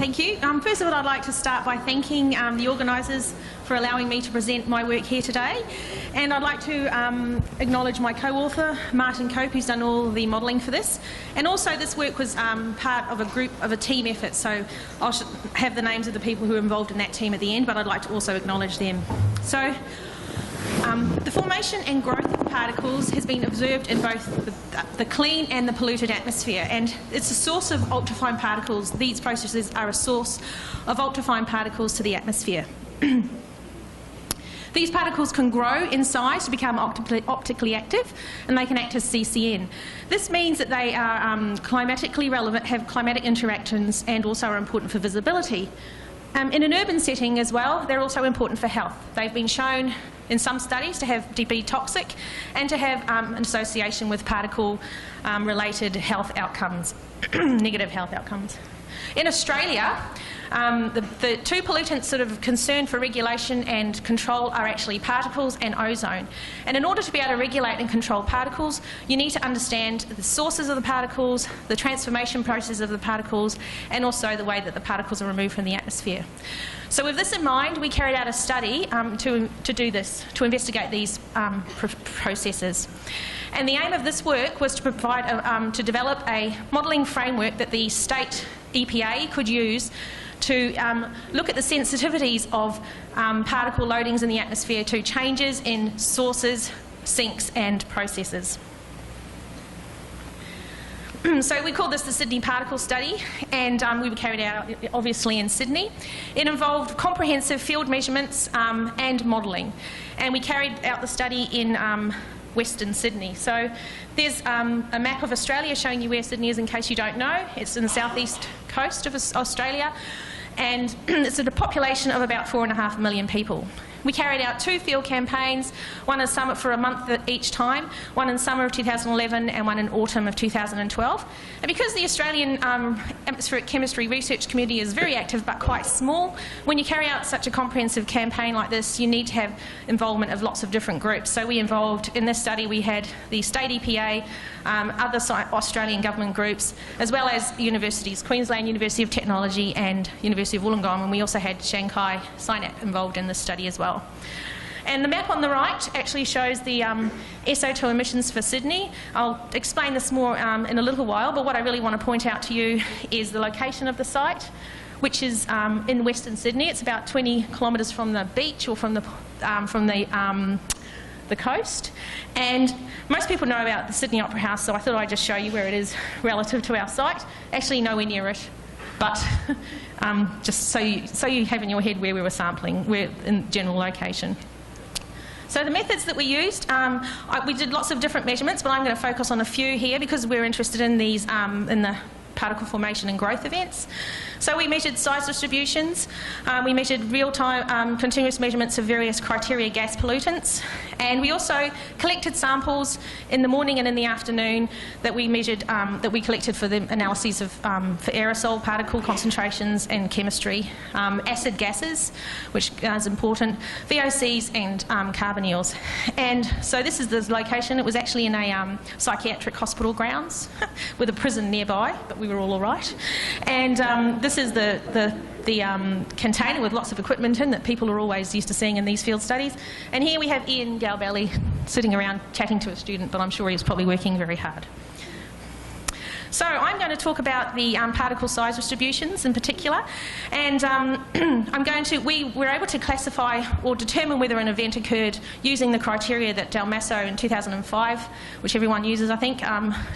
Thank you. First of all, I'd like to start by thanking the organisers for allowing me to present my work here today. And I'd like to acknowledge my co-author, Martin Cope, who's done all the modelling for this. And also this work was part of a team effort, so I'll have the names of the people who were involved in that team at the end, but I'd like to also acknowledge them. So, the formation and growth of particles has been observed in both the clean and the polluted atmosphere, and it's a source of ultrafine particles. These processes are a source of ultrafine particles to the atmosphere. These particles can grow in size to become optically active, and they can act as CCN. This means that they are climatically relevant, have climatic interactions, and also are important for visibility. In an urban setting as well, they're also important for health. They've been shown in some studies to be toxic and to have an association with particle-related health outcomes, negative health outcomes. In Australia, the two pollutants sort of concerned for regulation and control are actually particles and ozone. And in order to be able to regulate and control particles, you need to understand the sources of the particles, the transformation process of the particles, and also the way that the particles are removed from the atmosphere. So with this in mind, we carried out a study to do this, to investigate these processes. And the aim of this work was to provide to develop a modelling framework that the state EPA could use to look at the sensitivities of particle loadings in the atmosphere to changes in sources, sinks and processes. So we called this the Sydney Particle Study, and we were carried out obviously in Sydney. It involved comprehensive field measurements and modelling, and we carried out the study in Western Sydney. So there's a map of Australia showing you where Sydney is in case you don't know. It's in the southeast coast of Australia, and it's at a population of about 4.5 million people. We carried out 2 field campaigns, one in summer for a month at each time, one in summer of 2011 and one in autumn of 2012. And because the Australian atmospheric chemistry research community is very active but quite small, when you carry out such a comprehensive campaign like this, you need to have involvement of lots of different groups. So we involved, in this study, we had the state EPA, other Australian government groups, as well as universities, Queensland University of Technology and University of Wollongong, and we also had Shanghai SINAP involved in this study as well. And the map on the right actually shows the SO2 emissions for Sydney. I'll explain this more in a little while, but what I really want to point out to you is the location of the site, which is in Western Sydney. It's about 20 kilometres from the beach or from the coast. And most people know about the Sydney Opera House, so I thought I'd just show you where it is relative to our site. Actually nowhere near it, but just so you have in your head where we were sampling, where in general location. So the methods that we used, we did lots of different measurements, but I'm going to focus on a few here because we're interested in these in the particle formation and growth events. So we measured size distributions, we measured real-time continuous measurements of various criteria gas pollutants, and we also collected samples in the morning and in the afternoon that we measured, that we collected for the analyses of for aerosol particle concentrations and chemistry, acid gases, which is important, VOCs and carbonyls. And so this is the location. It was actually in a psychiatric hospital grounds with a prison nearby, but we were all right. And this is the container with lots of equipment in that people are always used to seeing in these field studies. And here we have Ian Galbelli sitting around chatting to a student, but I'm sure he's probably working very hard. So I'm going to talk about the particle size distributions in particular, and we were able to classify or determine whether an event occurred using the criteria that Dalmasso in 2005, which everyone uses I think,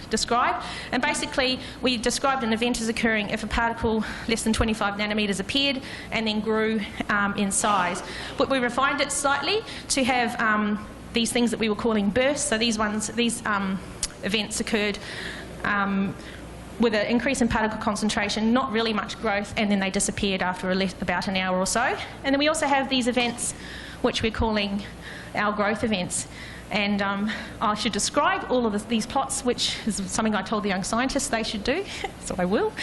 described. And basically we described an event as occurring if a particle less than 25 nanometres appeared and then grew in size. But we refined it slightly to have these things that we were calling bursts. So these events occurred with an increase in particle concentration, not really much growth, and then they disappeared after about an hour or so. And then we also have these events which we're calling our growth events. And I should describe all of these plots, which is something I told the young scientists they should do, so I will.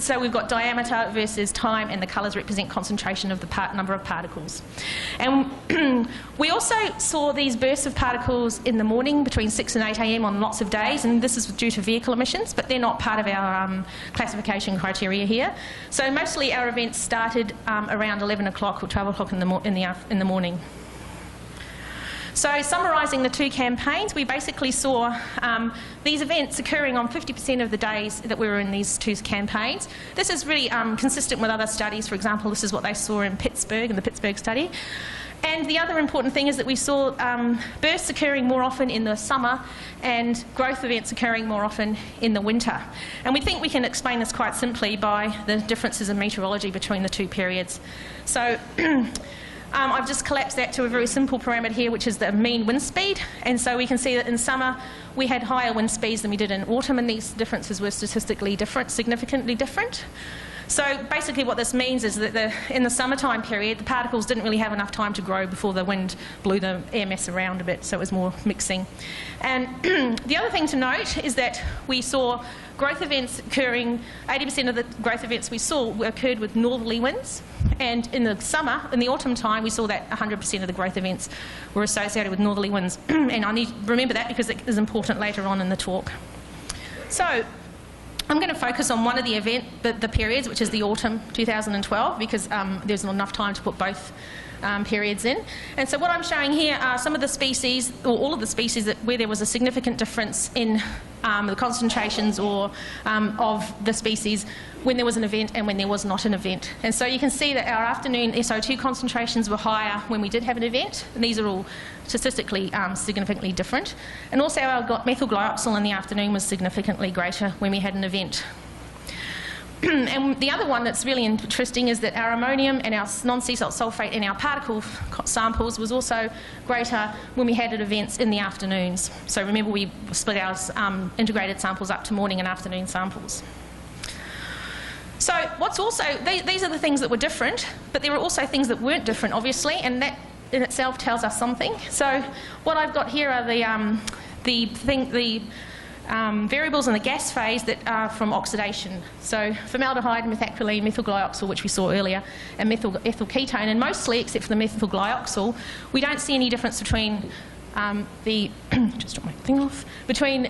So we've got diameter versus time, and the colours represent concentration of the number of particles. And we also saw these bursts of particles in the morning between 6 and 8 a.m. on lots of days, and this is due to vehicle emissions, but they're not part of our classification criteria here. So mostly our events started around 11 o'clock or 12 o'clock in the morning. So summarising the two campaigns, we basically saw these events occurring on 50% of the days that we were in these two campaigns. This is really consistent with other studies. For example, this is what they saw in Pittsburgh, in the Pittsburgh study. And the other important thing is that we saw bursts occurring more often in the summer and growth events occurring more often in the winter. And we think we can explain this quite simply by the differences in meteorology between the two periods. So I've just collapsed that to a very simple parameter here, which is the mean wind speed. And so we can see that in summer we had higher wind speeds than we did in autumn, and these differences were statistically different, significantly different. So basically what this means is that in the summertime period, the particles didn't really have enough time to grow before the wind blew the air mass around a bit, so it was more mixing. And the other thing to note is that we saw growth events occurring, 80% of the growth events we saw occurred with northerly winds. And in the summer, in the autumn time, we saw that 100% of the growth events were associated with northerly winds. And I need to remember that because it is important later on in the talk. So I'm going to focus on one of the periods, which is the autumn 2012, because there's not enough time to put both periods in. And so what I'm showing here are some of the species, or all of the species, where there was a significant difference in the concentrations of the species when there was an event and when there was not an event. And so you can see that our afternoon SO2 concentrations were higher when we did have an event, and these are all statistically significantly different. And also our methyl glyoxal in the afternoon was significantly greater when we had an event. And the other one that's really interesting is that our ammonium and our non-sea salt sulfate in our particle samples was also greater when we had events in the afternoons. So remember, we split our integrated samples up to morning and afternoon samples. So what's also, these are the things that were different, but there were also things that weren't different, obviously, and that in itself tells us something. So what I've got here are the variables in the gas phase that are from oxidation. So formaldehyde, methacrylene, methyl glyoxal, which we saw earlier, and methyl ethyl ketone. And mostly, except for the methyl glyoxal, we don't see any difference between just drop my thing off, between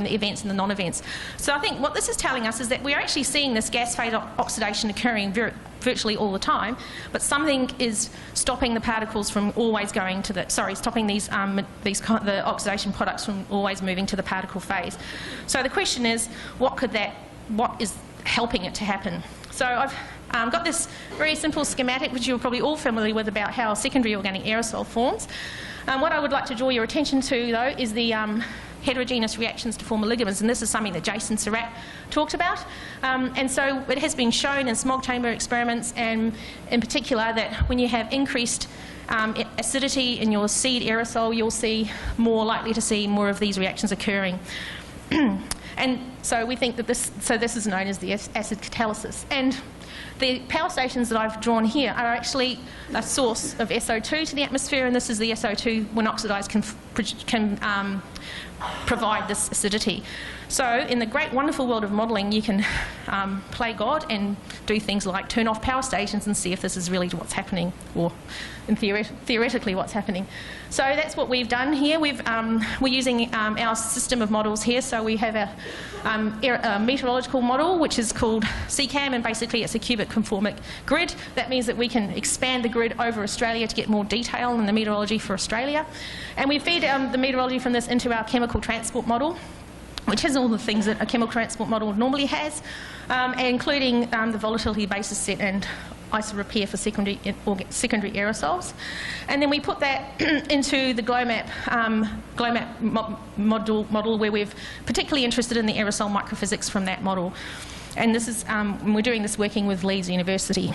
the events and the non-events. So I think what this is telling us is that we're actually seeing this gas phase oxidation occurring virtually all the time, but something is stopping the particles from always going to stopping the oxidation products from always moving to the particle phase. So the question is, what is helping it to happen? So I've got this very simple schematic, which you're probably all familiar with, about how a secondary organic aerosol forms. What I would like to draw your attention to, though, is the heterogeneous reactions to form oligomers, and this is something that Jason Surratt talked about. And so it has been shown in smog chamber experiments, and in particular, that when you have increased acidity in your seed aerosol, you'll see likely to see more of these reactions occurring. And so we think that this is known as the acid catalysis. And the power stations that I've drawn here are actually a source of SO2 to the atmosphere, and this is the SO2 when oxidised can provide this acidity. So in the great wonderful world of modelling, you can play God and do things like turn off power stations and see if this is really what's happening, or in theoretically what's happening. So that's what we've done here. We're using our system of models here. So we have a meteorological model, which is called CCAM, and basically it's a cubic conformic grid. That means that we can expand the grid over Australia to get more detail in the meteorology for Australia. And we feed the meteorology from this into our chemical transport model, which has all the things that a chemical transport model normally has, including the volatility basis set and iso repair for secondary aerosols. And then we put that into the GLOMAP model, where we're particularly interested in the aerosol microphysics from that model. And this is, we're doing this working with Leeds University.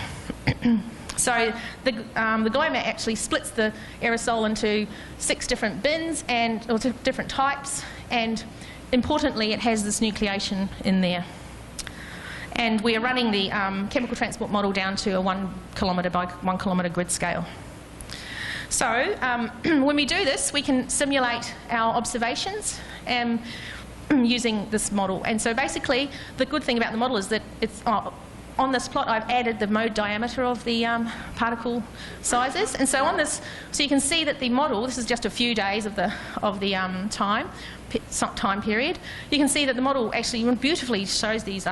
So the GLOMAP actually splits the aerosol into 6 different bins, or different types, and importantly, it has this nucleation in there. And we are running the chemical transport model down to a 1 kilometre by 1 kilometre grid scale. So when we do this, we can simulate our observations using this model. And so basically, the good thing about the model is that it's on this plot, I've added the mode diameter of the particle sizes. And so on this, so you can see that the model, this is just a few days of the time period. You can see that the model actually beautifully shows these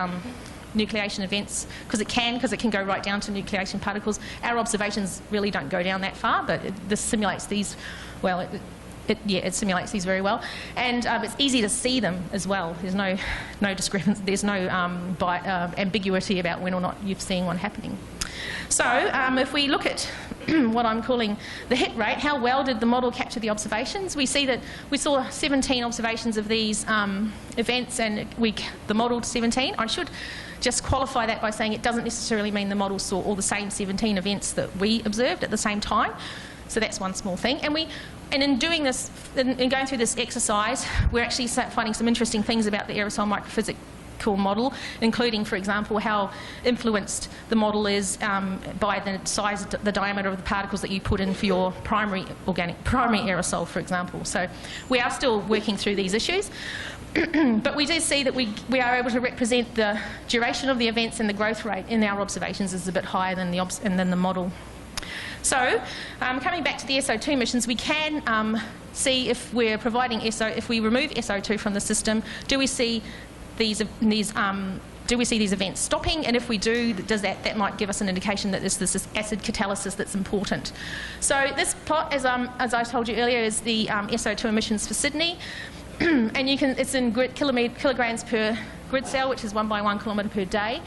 nucleation events, because it can go right down to nucleation particles. Our observations really don't go down that far, but this simulates these, well, it simulates these very well, and it's easy to see them as well. There's no discrepancy, there's no ambiguity about when or not you're seeing one happening. So if we look at what I'm calling the hit rate, how well did the model capture the observations? We see that we saw 17 observations of these events, and the model 17. I should just qualify that by saying it doesn't necessarily mean the model saw all the same 17 events that we observed at the same time. So that's one small thing. And in doing this, in going through this exercise, we're actually finding some interesting things about the aerosol microphysical model, including, for example, how influenced the model is by the size, the diameter of the particles that you put in for your primary aerosol, for example. So we are still working through these issues. But we do see that we are able to represent the duration of the events, and the growth rate in our observations is a bit higher than the model. So, coming back to the SO2 emissions, we can see if we're providing if we remove SO2 from the system, do we see these events stopping? And if we do, that might give us an indication that there's this acid catalysis that's important. So this plot, as I told you earlier, is the SO2 emissions for Sydney. And it's in kilograms per grid cell, which is 1 by 1 kilometre per day.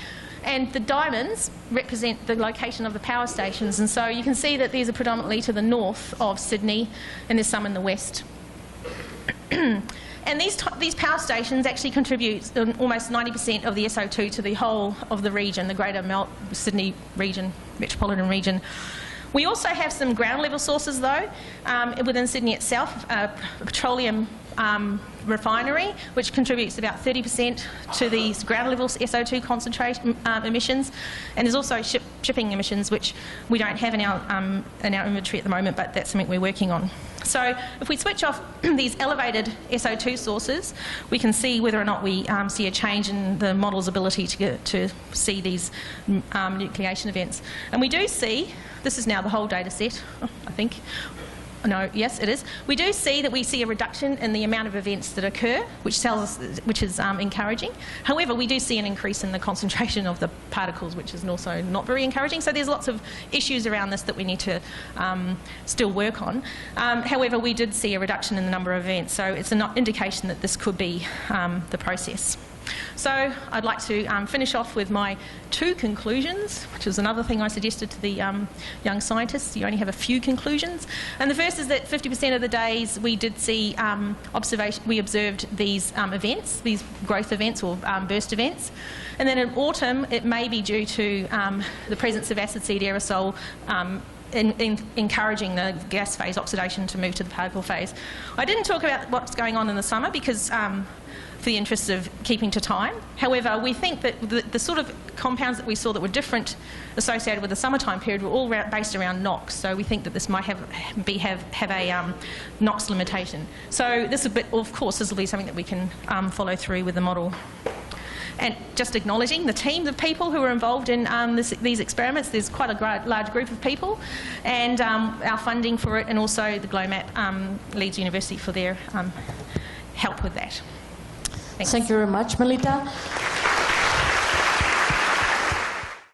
And the diamonds represent the location of the power stations. And so you can see that these are predominantly to the north of Sydney, and there's some in the west. And these power stations actually contribute almost 90% of the SO2 to the whole of the region, the greater Sydney region, metropolitan region. We also have some ground level sources, though, within Sydney itself, a petroleum refinery, which contributes about 30% to these ground level SO2 concentration emissions, and there's also shipping emissions, which we don't have in our inventory at the moment, but that's something we're working on. So if we switch off these elevated SO2 sources, we can see whether or not we see a change in the model's ability to see these nucleation events. And we do see, this is now the whole data set, I think. No, yes, it is. We do see that we see a reduction in the amount of events that occur, which is encouraging. However, we do see an increase in the concentration of the particles, which is also not very encouraging. So there's lots of issues around this that we need to still work on. However, we did see a reduction in the number of events, so it's an indication that this could be the process. So I'd like to finish off with my 2 conclusions, which is another thing I suggested to the young scientists. You only have a few conclusions. And the first is that 50% of the days we did see we observed these events, these growth events or burst events. And then in autumn, it may be due to the presence of acid seed aerosol encouraging the gas phase oxidation to move to the particle phase. I didn't talk about what's going on in the summer because for the interests of keeping to time. However, we think that the sort of compounds that we saw that were different associated with the summertime period were all based around NOx. So we think that this might have a NOx limitation. So this, of course, this will be something that we can follow through with the model. And just acknowledging the team of people who are involved in these experiments. There's quite a large group of people, and our funding for it, and also the GLOMAP Leeds University for their help with that. Thanks. Thank you very much, Melita.